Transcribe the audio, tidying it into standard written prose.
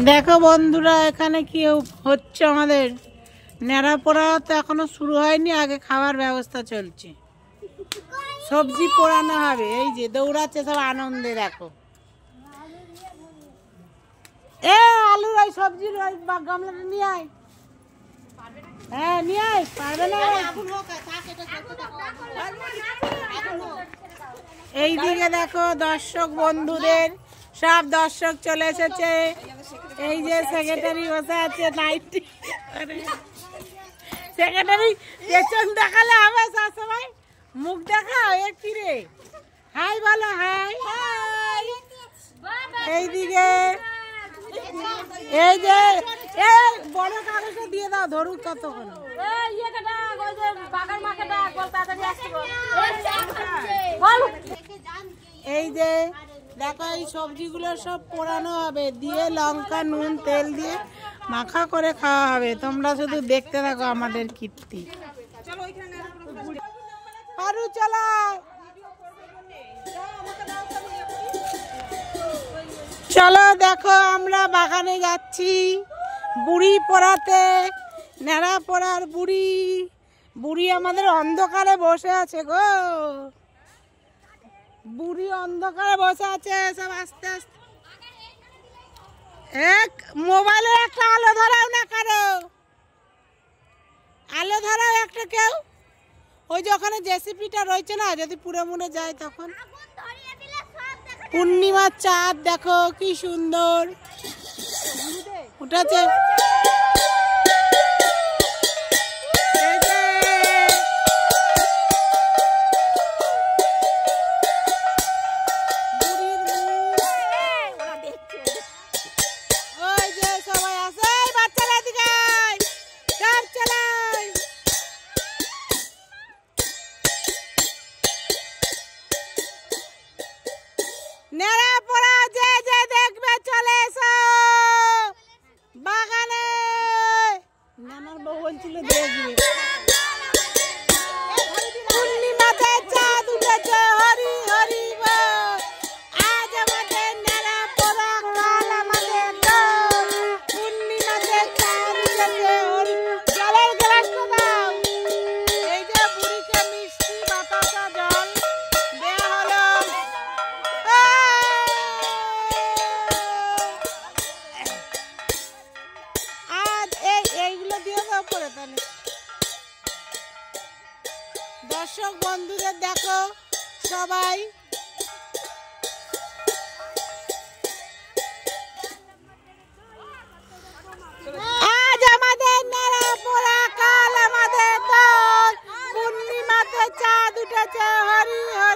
দেখো বন্ধুরা, এখানে কি হচ্ছে আমাদের নেড়া পোড়া তো এখনো শুরু হয়নি, আগে খাওয়ার ব্যবস্থা চলছে। সবজি পোড়ানো হবে, এই যে দৌড়াচ্ছে সব আনন্দে। দেখো আলুর ওই সবজির ওই গামলাটা নিয়ে আয়। হ্যাঁ নিয়ে আয়, পারবে না। এইদিকে দেখো দর্শক বন্ধুদের, সব দর্শক চলে এসেছে। এই যে সেক্রেটারি বসে আছে নাইটি। সেক্রেটারি পেছন দেখালে হবে, সবসময় মুখ দেখাও। কি রে, হাই বলো, হাই হাই। এইদিকে এই যে বড় কাগজটা দিয়ে দাও, ধরুক কতক্ষণ। এই যে দেখো, এই সবজিগুলো সব পোড়ানো হবে, দিয়ে লঙ্কা নুন তেল দিয়ে মাখা করে খাওয়া হবে। তোমরা শুধু দেখতে থাকো আমাদের কীর্তি। পারু চলো। চলো দেখো, আমরা বাগানে যাচ্ছি বুড়ি পোড়াতে। নেড়া পোড়ার বুড়ি, বুড়ি আমাদের অন্ধকারে বসে আছে গো। বুড়ি অন্ধকারে বসে আছে। সব আস্তে আস্তে মোবাইলে একটা আলো ধরাও না, কারো আলো ধরাও একটা কেউ। ওই যে ওখানে জেসিপিটা রয়েছে না, যদি পুড়ে মুড়ে যায় তখন। পূর্ণিমার চাঁদ দেখো কি সুন্দর উঠেছে। নেড়া পোড়া যে যে দেখবে চলে এসো বাগানে। নানার বউ বলছিল দেখবে। পূর্ণিমাতে চাঁদ উঠেছে, হরি হরি বল। আজ আমাদের নেড়া পোড়া, কাল আমাদের দোল। পূর্ণিমাতে চাঁদ উঠেছে, হরি। জলের গ্লাসটা দাও। এই যে বুড়িকে মিষ্টি বাতাসা জল দেয়া হলো। এইগুলো দিয়ে দাও পরে তাহলে। দর্শক বন্ধুদের দেখো সবাই। আজ আমাদের নেড়া পোড়া, কাল আমাদের দোল। পূর্ণিমাতে চাঁদ উঠেছে, হরি হরি।